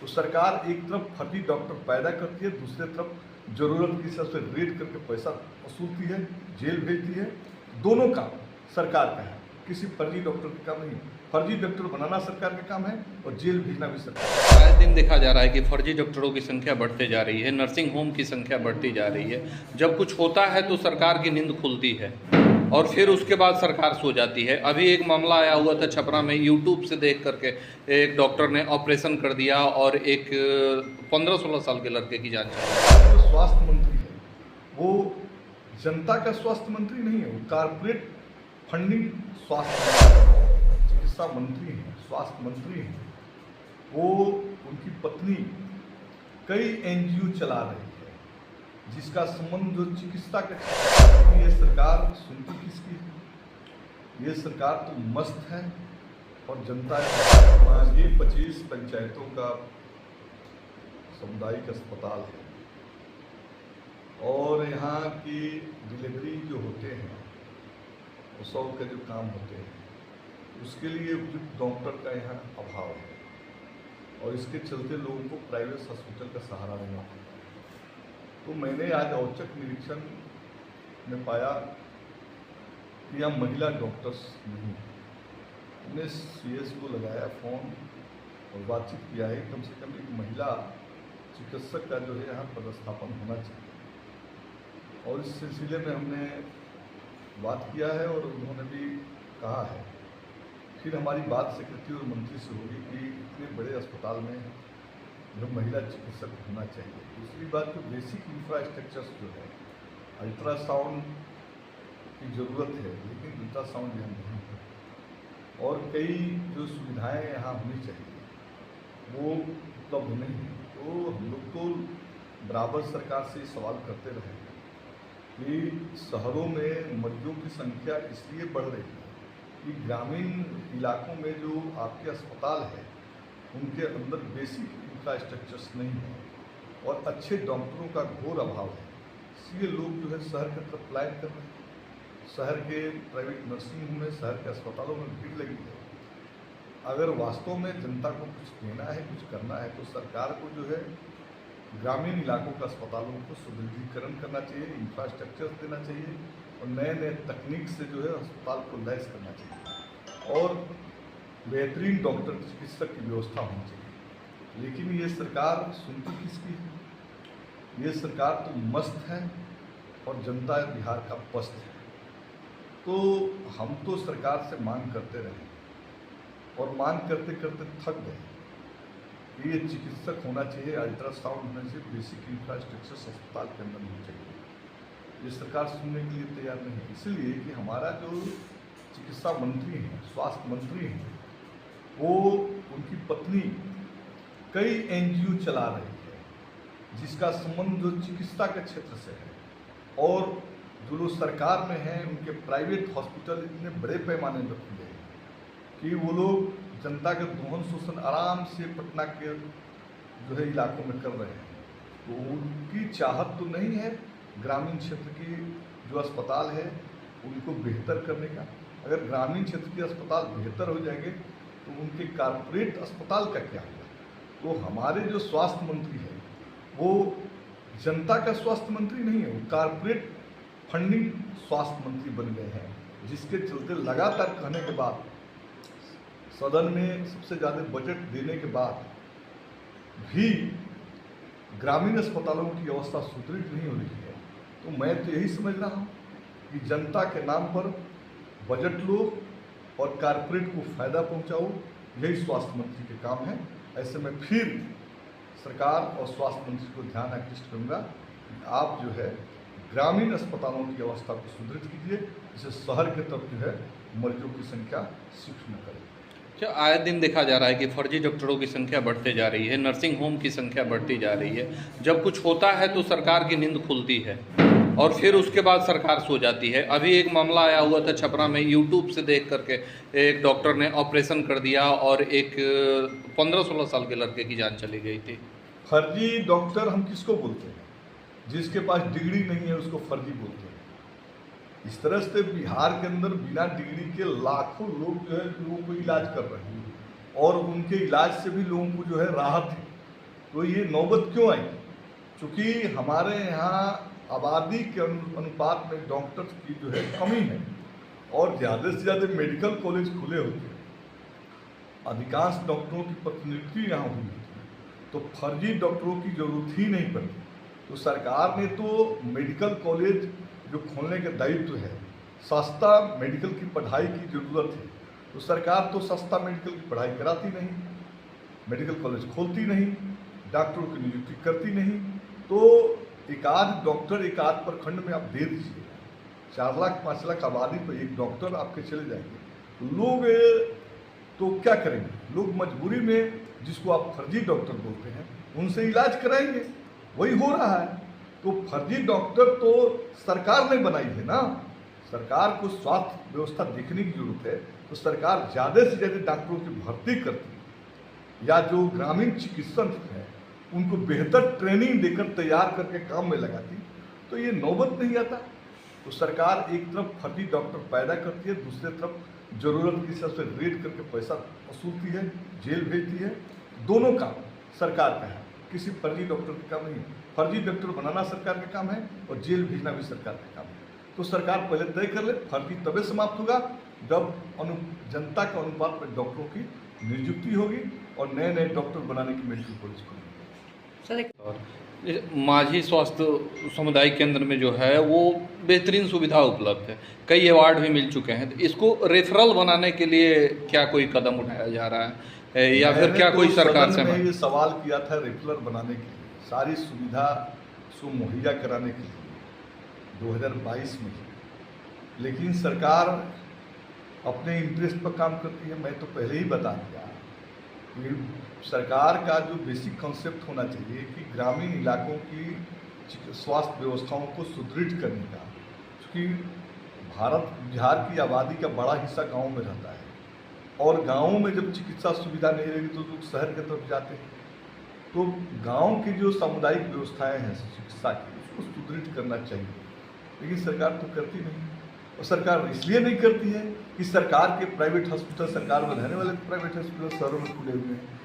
तो सरकार एक तरफ फर्जी डॉक्टर पैदा करती है, दूसरी तरफ जरूरत के हिसाब से रेड करके पैसा वसूलती है, जेल भेजती है। दोनों काम सरकार का है, किसी फर्जी डॉक्टर का काम नहीं। फर्जी डॉक्टर बनाना सरकार का काम है और जेल भेजना भी सरकार का। आए दिन देखा जा रहा है कि फर्जी डॉक्टरों की संख्या बढ़ते जा रही है, नर्सिंग होम की संख्या बढ़ती जा रही है। जब कुछ होता है तो सरकार की नींद खुलती है और फिर उसके बाद सरकार सो जाती है। अभी एक मामला आया हुआ था छपरा में, यूट्यूब से देख करके एक डॉक्टर ने ऑपरेशन कर दिया और एक 15-16 साल के लड़के की जान चली। जो स्वास्थ्य मंत्री है वो जनता का स्वास्थ्य मंत्री नहीं है, वो कारपोरेट फंडिंग स्वास्थ्य चिकित्सा मंत्री हैं, स्वास्थ्य मंत्री हैं। वो उनकी पत्नी कई एनजीओ चला रही है जिसका संबंध जो चिकित्सा के ये सरकार सुनती किसकी है? ये सरकार तो मस्त है और जनता ये 25 पंचायतों का सामुदायिक अस्पताल है और यहाँ की डिलीवरी जो होते हैं वो 100 के जो काम होते हैं उसके लिए उपयुक्त डॉक्टर का यहाँ अभाव है और इसके चलते लोगों को प्राइवेट हॉस्पिटल का सहारा लेना पड़ता है। तो मैंने आज औचक निरीक्षण में पाया कि यहाँ महिला डॉक्टर्स नहीं। हमने सीएस को लगाया फ़ोन और बातचीत किया है, कम से कम एक महिला चिकित्सक का जो है यहाँ पदस्थापन होना चाहिए और इस सिलसिले में हमने बात किया है और उन्होंने भी कहा है। फिर हमारी बात सेक्रेटरी और मंत्री से होगी कि इतने बड़े अस्पताल में जो महिला चिकित्सक होना चाहिए। दूसरी बात जो बेसिक इंफ्रास्ट्रक्चर्स जो है, अल्ट्रासाउंड की ज़रूरत है लेकिन अल्ट्रासाउंड यहाँ नहीं है और कई जो सुविधाएं यहाँ होनी चाहिए वो उपलब्ध नहीं है। तो हम लोग तो बराबर सरकार से सवाल करते रहे कि शहरों में मरीजों की संख्या इसलिए बढ़ रही है कि ग्रामीण इलाकों में जो आपके अस्पताल है उनके अंदर बेसिक इंफ्रास्ट्रक्चर्स नहीं है और अच्छे डॉक्टरों का घोर अभाव है। इसलिए लोग जो है शहर की तरफ पलायन कर रहे हैं। शहर के प्राइवेट नर्सिंग होम में, शहर के अस्पतालों में भीड़ लगी है। अगर वास्तव में जनता को कुछ देना है, कुछ करना है तो सरकार को जो है ग्रामीण इलाकों के अस्पतालों को सुदृढ़ीकरण करना चाहिए, इंफ्रास्ट्रक्चर देना चाहिए और नए नए तकनीक से जो है अस्पताल को लैस करना चाहिए और बेहतरीन डॉक्टर चिकित्सक की व्यवस्था होनी चाहिए। लेकिन ये सरकार सुनती किसकी है? ये सरकार तो मस्त है और जनता बिहार का पस्त है। तो हम तो सरकार से मांग करते रहे और मांग करते करते थक गए। ये चिकित्सक होना चाहिए, अल्ट्रासाउंड होना चाहिए, बेसिक इंफ्रास्ट्रक्चर अस्पताल के अंदर होना चाहिए। ये सरकार सुनने के लिए तैयार नहीं है। इसलिए कि हमारा जो चिकित्सा मंत्री हैं, स्वास्थ्य मंत्री हैं, वो उनकी पत्नी कई एनजीओ चला रही है जिसका संबंध जो चिकित्सा के क्षेत्र से है और जो लोग सरकार में हैं उनके प्राइवेट हॉस्पिटल इतने बड़े पैमाने पर खुले हैं कि वो लोग जनता के दोहन शोषण आराम से पटना के जो है इलाकों में कर रहे हैं। तो उनकी चाहत तो नहीं है ग्रामीण क्षेत्र की जो अस्पताल है उनको बेहतर करने का। अगर ग्रामीण क्षेत्र के अस्पताल बेहतर हो जाएंगे तो उनके कारपोरेट अस्पताल का क्या होगा? तो हमारे जो स्वास्थ्य मंत्री है वो जनता का स्वास्थ्य मंत्री नहीं है, वो कारपोरेट फंडिंग स्वास्थ्य मंत्री बन गए हैं जिसके चलते लगातार कहने के बाद सदन में सबसे ज़्यादा बजट देने के बाद भी ग्रामीण अस्पतालों की अवस्था सुदृढ़ नहीं हो रही है। तो मैं तो यही समझ रहा हूँ कि जनता के नाम पर बजट लो और कारपोरेट को फ़ायदा पहुँचाओ, यही स्वास्थ्य मंत्री के काम है। ऐसे में फिर सरकार और स्वास्थ्य मंत्री को ध्यान आकृष्ट करूँगा कि आप जो है ग्रामीण अस्पतालों की अवस्था को सुदृढ़ कीजिए, जिससे शहर की तरफ जो है मरीजों की संख्या शिफ्ट न करे। क्या आए दिन देखा जा रहा है कि फर्जी डॉक्टरों की संख्या बढ़ते जा रही है, नर्सिंग होम की संख्या बढ़ती जा रही है। जब कुछ होता है तो सरकार की नींद खुलती है और फिर उसके बाद सरकार सो जाती है। अभी एक मामला आया हुआ था छपरा में, यूट्यूब से देख करके एक डॉक्टर ने ऑपरेशन कर दिया और एक 15-16 साल के लड़के की जान चली गई थी। फर्जी डॉक्टर हम किसको बोलते हैं? जिसके पास डिग्री नहीं है उसको फर्जी बोलते हैं। इस तरह से बिहार के अंदर बिना डिग्री के लाखों लोग जो है लोगों को इलाज कर रहे हैं और उनके इलाज से भी लोगों को जो है राहत है। तो ये नौबत क्यों आई? क्योंकि हमारे यहाँ आबादी के अनुपात में डॉक्टर की जो है कमी है और ज़्यादा से ज़्यादा मेडिकल कॉलेज खुले होते हैं, अधिकांश डॉक्टरों की प्रतिनियुक्ति यहाँ हुई होती है, तो फर्जी डॉक्टरों की जरूरत ही नहीं पड़ती। तो सरकार ने तो मेडिकल कॉलेज जो खोलने का दायित्व है, सस्ता मेडिकल की पढ़ाई की जरूरत है, तो सरकार तो सस्ता मेडिकल की पढ़ाई कराती नहीं, मेडिकल कॉलेज खोलती नहीं, डॉक्टरों की नियुक्ति करती नहीं। तो एक आध डॉक्टर एक आध प्रखंड में आप दे दीजिए, 4 लाख 5 लाख आबादी पर एक डॉक्टर आपके चले जाएंगे। लोग तो क्या करेंगे? लोग मजबूरी में जिसको आप फर्जी डॉक्टर बोलते हैं उनसे इलाज कराएंगे, वही हो रहा है। तो फर्जी डॉक्टर तो सरकार ने बनाई है ना, सरकार को स्वास्थ्य व्यवस्था देखने की जरूरत है, तो सरकार ज़्यादा से ज़्यादा डॉक्टरों की भर्ती करती है, या जो ग्रामीण चिकित्सक हैं उनको बेहतर ट्रेनिंग देकर तैयार करके काम में लगाती, तो ये नौबत नहीं आता। तो सरकार एक तरफ फर्जी डॉक्टर पैदा करती है, दूसरी तरफ जरूरत के हिसाब से रेट करके पैसा वसूलती है, जेल भेजती है। दोनों काम सरकार का है, किसी फर्जी डॉक्टर का काम नहीं। फर्जी डॉक्टर बनाना सरकार का काम है और जेल भेजना भी सरकार का काम है। तो सरकार पहले तय कर ले, फर्जी तभी समाप्त होगा जब जनता के अनुपात में डॉक्टरों की नियुक्ति होगी और नए नए डॉक्टर बनाने की मेडिकल कॉलेज खुलेंगे। माझी स्वास्थ्य समुदाय केंद्र में जो है वो बेहतरीन सुविधा उपलब्ध है, कई अवार्ड भी मिल चुके हैं। तो इसको रेफरल बनाने के लिए क्या कोई कदम उठाया जा रहा है या फिर क्या कोई सरकार से? मैंने ये सवाल किया था रेफरल बनाने के लिए, सारी सुविधा मुहैया कराने के लिए 2022 में, लेकिन सरकार अपने इंटरेस्ट पर काम करती है। मैं तो पहले ही बता दिया कि सरकार का जो बेसिक कॉन्सेप्ट होना चाहिए कि ग्रामीण इलाकों की स्वास्थ्य व्यवस्थाओं को सुदृढ़ करने का, क्योंकि बिहार की आबादी का बड़ा हिस्सा गाँव में रहता है और गाँवों में जब चिकित्सा सुविधा नहीं रहेगी तो लोग शहर की तरफ जाते हैं। तो गांव की जो सामुदायिक व्यवस्थाएं हैं चिकित्सा की, उसको सुदृढ़ करना चाहिए, लेकिन सरकार तो करती नहीं। और सरकार इसलिए नहीं करती है कि सरकार के प्राइवेट हॉस्पिटल, सरकार में रहने वाले प्राइवेट हॉस्पिटल शहरों में खुले हुए हैं,